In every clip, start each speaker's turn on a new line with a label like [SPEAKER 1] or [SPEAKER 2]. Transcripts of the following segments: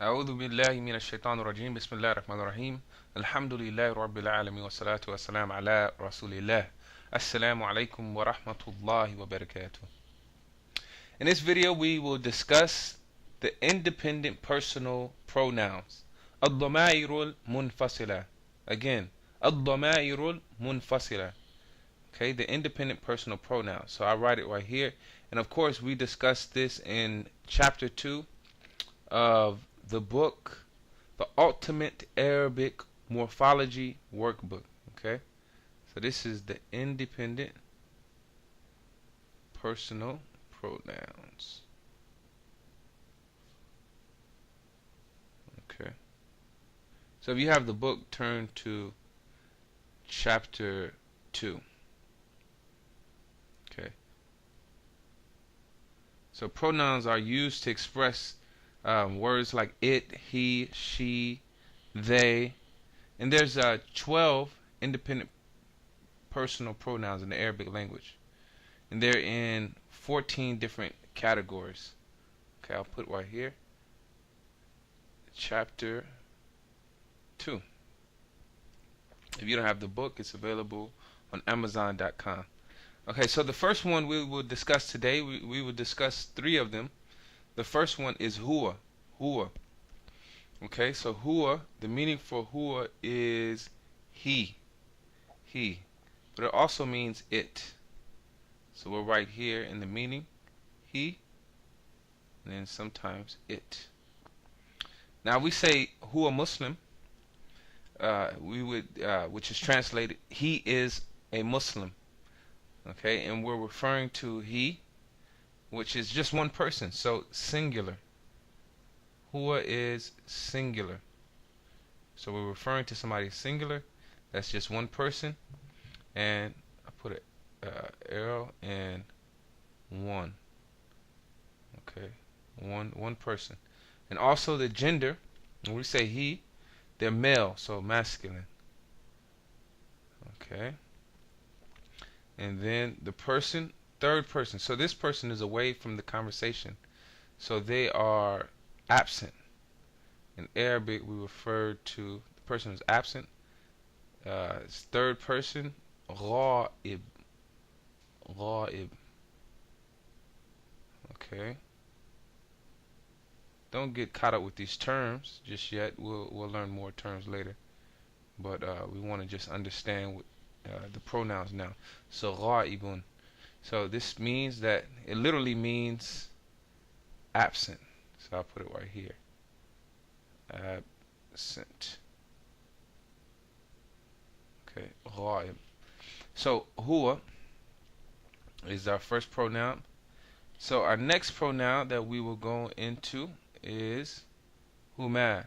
[SPEAKER 1] أعوذ بالله من الشيطان الرجيم بسم الله الرحمن الرحيم الحمد لله رب العالمين والصلاة والسلام على رسول الله السلام عليكم ورحمة الله وبركاته. In this video we will discuss the independent personal pronouns الضمائر المنفصلة. Again, الضمائر المنفصلة. Okay, the independent personal pronouns. So I write it right here. And of course we discussed this in chapter 2 of the book, The Ultimate Arabic Morphology Workbook. Okay, so this is the independent personal pronouns. Okay, so if you have the book, turn to chapter 2. Okay, so pronouns are used to express words like it, he, she, they, and there's 12 independent personal pronouns in the Arabic language, and they're in 14 different categories. Okay, I'll put right here, chapter 2. If you don't have the book, it's available on Amazon.com. Okay, so the first one we will discuss today, we will discuss 3 of them. The first one is huwa. Huwa. Okay, so huwa, the meaning for huwa is he. He. But it also means it. So we're right here in the meaning, he, and then sometimes it. Now we say huwa Muslim, which is translated, he is a Muslim. Okay, and we're referring to he, which is just one person, so singular. Huwa is singular. So we're referring to somebody singular, that's just one person, and I put an arrow and one. Okay, one person. And also the gender, when we say he, they're male, so masculine. Okay. And then the person, third person. So this person is away from the conversation. So they are absent. In Arabic, we refer to the person who's absent. It's third person, ghaib. Ghaib. Okay. Don't get caught up with these terms just yet. We'll learn more terms later. But we want to just understand what, the pronouns now. So ghaibun. So this means that it literally means absent. So I'll put it right here. Absent. Okay, ghaib. So huwa is our first pronoun. So our next pronoun that we will go into is huma.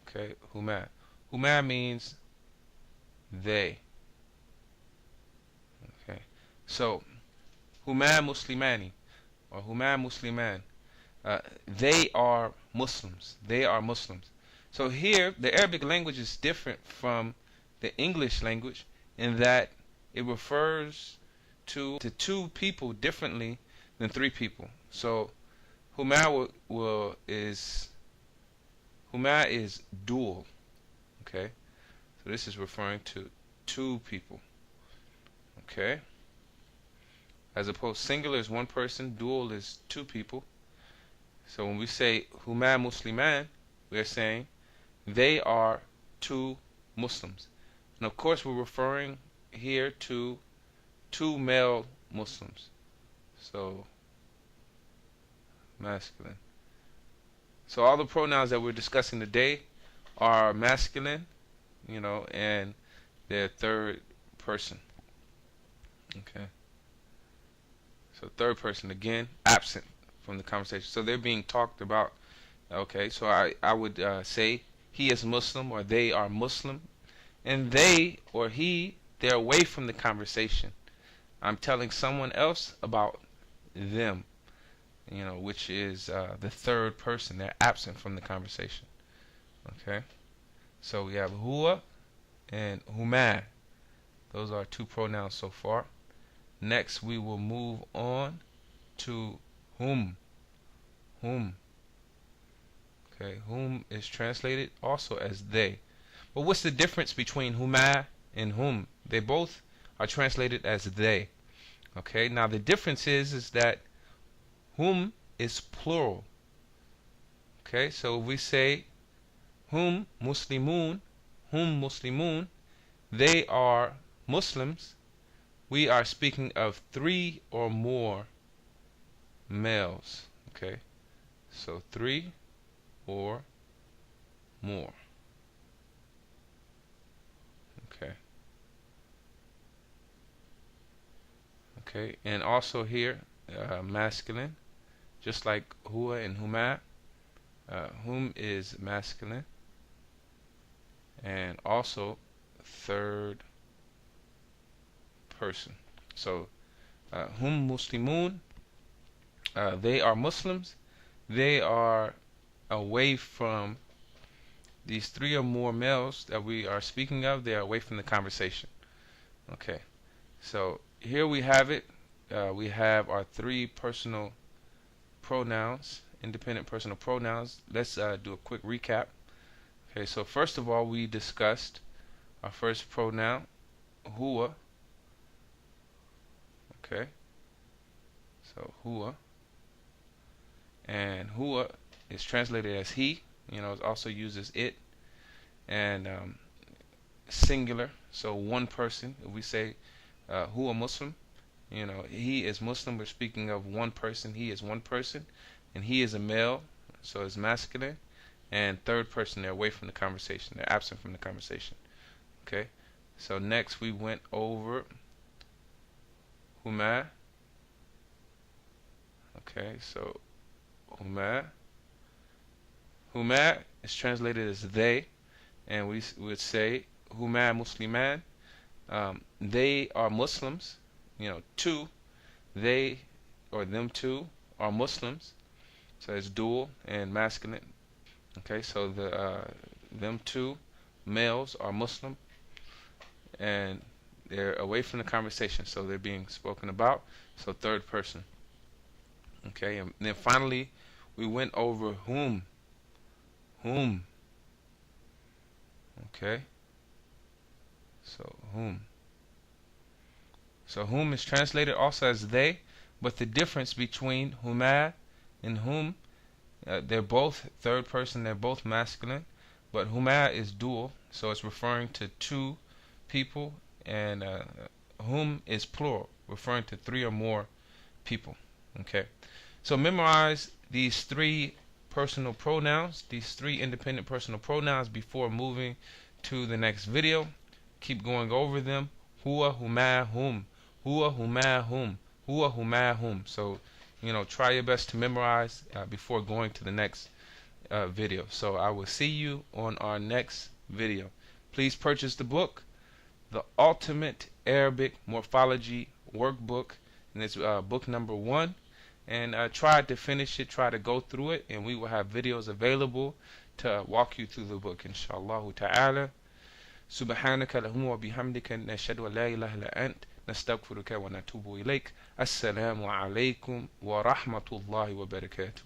[SPEAKER 1] Okay, huma. Huma means they. Okay, so huma muslimani or huma musliman. They are Muslims. They are Muslims. So here, the Arabic language is different from the English language in that it refers to two people differently than 3 people. So huma is dual. Okay, so this is referring to 2 people. Okay, as opposed singular is 1 person, dual is 2 people. So when we say huma musliman, we are saying they are 2 Muslims. And of course we're referring here to 2 male Muslims. So masculine. So all the pronouns that we're discussing today are masculine, and they're third person. Okay. So third person, again, absent from the conversation. So they're being talked about. Okay, so I would say he is Muslim or they are Muslim. And they or he, they're away from the conversation. I'm telling someone else about them, which is the third person. They're absent from the conversation. Okay, so we have huwa and huma. Those are 2 pronouns so far. Next we will move on to whom. Okay, whom is translated also as they. But what's the difference between huma and whom? They both are translated as they. Okay, now the difference is that whom is plural. Okay, so if we say whum muslimun, they are Muslims, we are speaking of three or more males. Okay, so three or more. Okay. Okay, and also here, masculine, just like huwa and huma. Whom is masculine, and also third person. So, hum muslimun, they are Muslims. They are away from these three or more males that we are speaking of. They are away from the conversation. Okay, so here we have it. We have our three personal pronouns, independent personal pronouns. Let's do a quick recap. Okay, so first of all, we discussed our first pronoun, huwa. Okay, so huwa, and huwa is translated as he. You know, it's also used as it, and singular. So one person. If we say huwa Muslim, you know, he is Muslim. We're speaking of one person. He is one person, and he is a male, so it's masculine. And third person, they're away from the conversation. They're absent from the conversation. Okay. So next we went over huma. Okay. So huma. Huma is translated as they, and we would say huma musliman. They are Muslims. You know, two. They or them two are Muslims. So it's dual and masculine. Okay, so them two males are Muslim, and they're away from the conversation, so they're being spoken about. So third person. Okay, and then finally we went over whom. Whom. Okay. So whom. So whom is translated also as they, but the difference between huma and whom, they're both third person, they're both masculine, but huma is dual, so it's referring to two people, and whom is plural, referring to three or more people. Okay, so memorize these three personal pronouns, these three independent personal pronouns before moving to the next video. Keep going over them. Huwa, huma, whom. Huwa, huma, whom. Huwa, huma, whom. So, you know, try your best to memorize before going to the next video. So I will see you on our next video. Please purchase the book, The Ultimate Arabic Morphology Workbook, and it's book number 1. And try to finish it, try to go through it, and we will have videos available to walk you through the book, inshallah ta'ala. سبحانك اللهم وبحمدك نشهد أن لا إله إلا أنت نستغفرك ونتوب إليك. السلام عليكم ورحمة الله وبركاته.